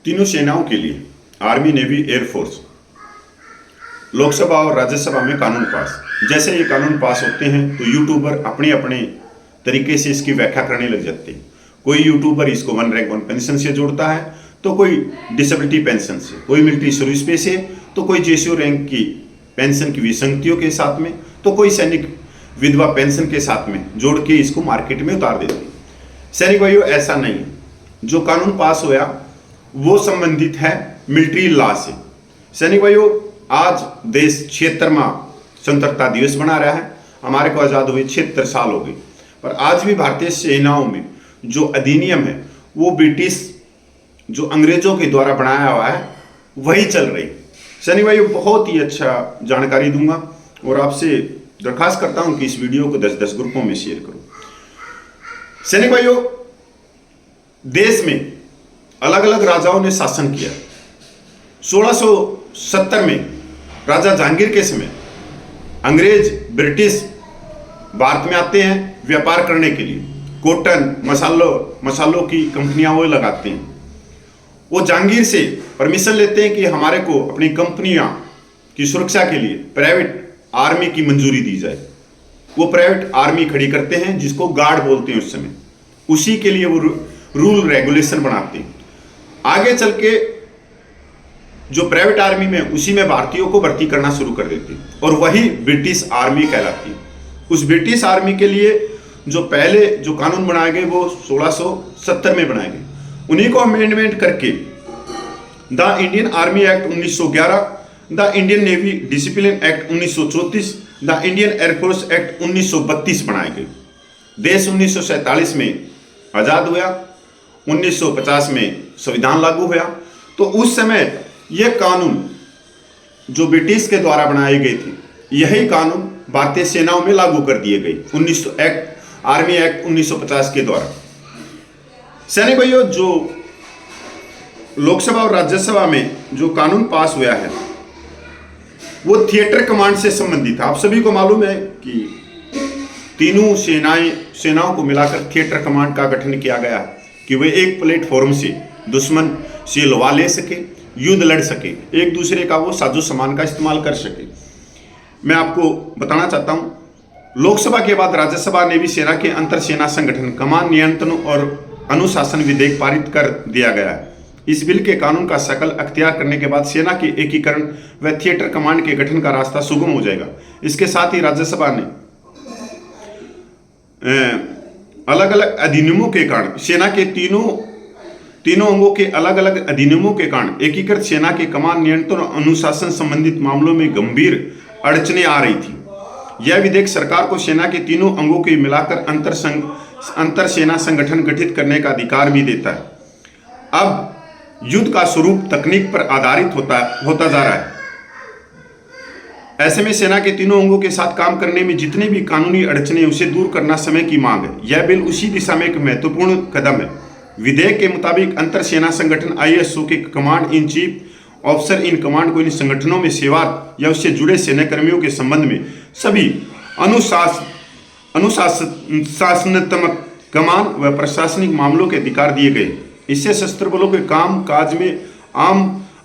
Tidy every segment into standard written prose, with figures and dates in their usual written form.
तीनों सेनाओं के लिए आर्मी, नेवी, एयरफोर्स, लोकसभा और राज्यसभा में कानून पास। जैसे ये कानून पास होते हैं तो यूट्यूबर अपने अपने तरीके से इसकी व्याख्या करने लग जाते हैं। कोई यूट्यूबर इसको वन रैंक वन पेंशन से जोड़ता है, तो कोई डिसेबिलिटी पेंशन से, कोई मिलिट्री सर्विस पे से, तो कोई जेसीओ रैंक की पेंशन की विसंगतियों के साथ में, तो कोई सैनिक विधवा पेंशन के साथ में जोड़ के इसको मार्केट में उतार देते हैं। सैनिक भाइयों, ऐसा नहीं है। जो कानून पास हुआ वो संबंधित है मिलिट्री लॉ से। सैनिक भाइयों, आज देश 76वां स्वतंत्रता दिवस मना रहा है। हमारे को आज़ाद हुए 76 साल हो गए, पर आज भी भारतीय सेनाओं में जो अधिनियम है वो ब्रिटिश, जो अंग्रेजों के द्वारा बनाया हुआ है, वही चल रही। सैनिक भाइयों, बहुत ही अच्छा जानकारी दूंगा और आपसे दरखास्त करता हूं कि इस वीडियो को 10-10 ग्रुपों में शेयर करो। सैनिक भाइयों, देश में अलग अलग राजाओं ने शासन किया। 1670 में राजा जहांगीर के समय अंग्रेज, ब्रिटिश भारत में आते हैं व्यापार करने के लिए। कॉटन, मसालों की कंपनियां वो लगाते हैं। वो जहांगीर से परमिशन लेते हैं कि हमारे को अपनी कंपनियां की सुरक्षा के लिए प्राइवेट आर्मी की मंजूरी दी जाए। वो प्राइवेट आर्मी खड़ी करते हैं जिसको गार्ड बोलते हैं उस समय। उसी के लिए वो रूल रेगुलेशन बनाते हैं। आगे चल के जो प्राइवेट आर्मी में, उसी में भारतीयों को भर्ती करना शुरू कर देते हैं और वही ब्रिटिश आर्मी कहलाती है। उस ब्रिटिश आर्मी के लिए जो पहले जो कानून बनाए गए वो 1670 में बनाए गए। उन्हीं को अमेंडमेंट करके the Indian army act 1911, the Indian navy discipline act 1934, the Indian air force act 1932 बनाए गए। देश 1947 में आज़ाद हुआ, 1950 में संविधान लागू हुआ। तो उस समय यह कानून जो ब्रिटिश के द्वारा बनाए गए थे, यही कानून भारतीय सेनाओं में लागू कर दिए गए आर्मी एक्ट 1950 के द्वारा। सैनिक भाइयों, जो लोकसभा और राज्यसभा में जो कानून पास हुआ है वो थिएटर कमांड से संबंधित है। आप सभी को मालूम है कि तीनों सेनाओं को मिलाकर थिएटर कमांड का गठन किया गया है कि वे एक प्लेटफॉर्म से दुश्मन से लोहा ले सके, युद्ध लड़ सके, एक दूसरे का वो साजो सामान का इस्तेमाल कर सके। मैं आपको बताना चाहता हूं, लोकसभा के बाद राज्यसभा ने भी सेना के अंतर सेना संगठन, कमान, नियंत्रण और अनुशासन विधेयक पारित कर दिया गया है। इस बिल के कानून का शकल अख्तियार करने के बाद सेना के एकीकरण व थिएटर कमांड के गठन का रास्ता सुगम हो जाएगा। इसके साथ ही राज्यसभा ने अलग अलग अधिनियमों के कारण सेना के तीनों अंगों के अलग अलग अधिनियमों के कारण एकीकृत सेना के कमान, नियंत्रण और अनुशासन संबंधित मामलों में गंभीर अड़चनें आ रही थी। यह विधेयक सरकार को सेना के तीनों अंगों के मिलाकर अंतर सेना संगठन गठित करने का अधिकार भी देता है। अब युद्ध का स्वरूप तकनीक पर आधारित होता जा रहा है। ऐसे में सेना के तीनों अंगों के साथ काम करने में जितनी भी कानूनी अड़चनें, उसे दूर करना समय की मांग है। यह बिल उसी दिशा में एक महत्वपूर्ण कदम है। विधेयक के मुताबिक अंतर सेना संगठन ISO के command in chief officer in command को इन संगठनों में सेवारत या उससे जुड़े सेनाकर्मियों के संबंध में सभी अनुशासनात्मक, कमान व प्रशासनिक मामलों के अधिकार दिए गए। इससे सशस्त्र बलों के काम काज में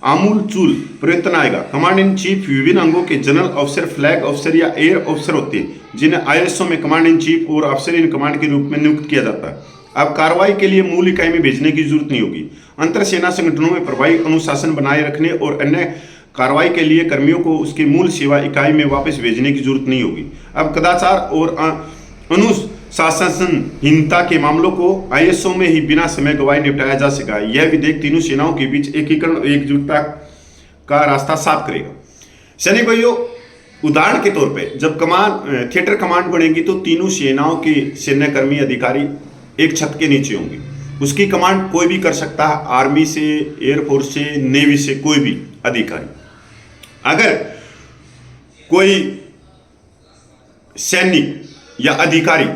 आमूलचूल परिवर्तन आएगा। कमांड इन चीफ विभिन्न अंगों के जनरल ऑफिसर, फ्लैग ऑफिसर या एयर ऑफिसर होते हैं, जिन्हें ISO में कमांड इन चीफ और ऑफिसर इन कमांड के रूप में नियुक्त किया जाता है। अब कार्रवाई के लिए मूल इकाई में भेजने की जरूरत नहीं होगी। अंतर सेना संगठनों में प्रभावी अनुशासन बनाए रखने और अन्य कार्रवाई के लिए कर्मियों को उसके मूल सेवा इकाई में वापस भेजने की जरूरत नहीं होगी। अब कदाचार और अनुशासनहीनता के मामलों को ISO में ही बिना समय गवाए निपटाया जा सका। यह विधेयक तीनों सेनाओं के बीच एकीकरण और एकजुटता का रास्ता साफ करेगा। सैनिक भाइयों, उदाहरण के तौर पे जब थिएटर कमांड बनेगी तो तीनों सेनाओं के सैन्यकर्मी, अधिकारी एक छत के नीचे होंगे। उसकी कमांड कोई भी कर सकता है, आर्मी से, एयरफोर्स से, नेवी से, कोई भी अधिकारी। अगर कोई सैनिक या अधिकारी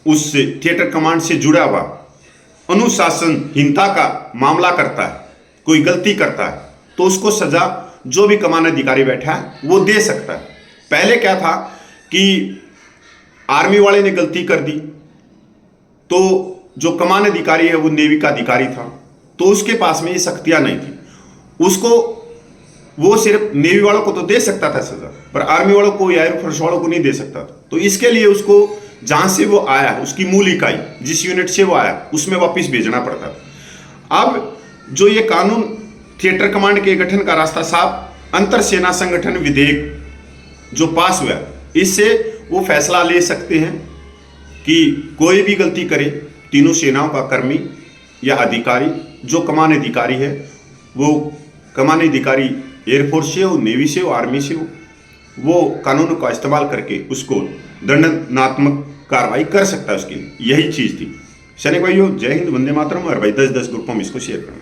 उस थिएटर कमांड से जुड़ा हुआ अनुशासनहीनता का मामला करता है, कोई गलती करता है, तो उसको सजा जो भी कमान अधिकारी बैठा है वो दे सकता है। पहले क्या था कि आर्मी वाले ने गलती कर दी तो जो कमान अधिकारी है वो नेवी का अधिकारी था, तो तो उसके पास में ये शक्तियां नहीं थी। उसको वो सिर्फ नेवी वालों को तो दे सकता था सजा, पर आर्मी वालों को या एयरफोर्स वालों को नहीं दे सकता था। तो इसके लिए उसको जहां से वो आया, उसकी मूल इकाई जिस यूनिट से वो आया, उसमें वापस भेजना पड़ता था। अब जो ये कानून थिएटर कमांड के गठन का रास्ता साफ अंतर सेना संगठन विधेयक जो पास हुआ, इससे वो फैसला ले सकते हैं कि कोई भी गलती करे, तीनों सेनाओं का कर्मी या अधिकारी, जो कमान अधिकारी है, वो कमान अधिकारी एयरफोर्स से हो, नेवी से हो, आर्मी से हो, वो कानून का इस्तेमाल करके उसको दंडात्मक कार्रवाई कर सकता है। उसके लिए यही चीज़ थी। सैनिक भाइयों, जय हिंद, वंदे मातरम। और भाई 10-10 ग्रुपों में इसको शेयर करना।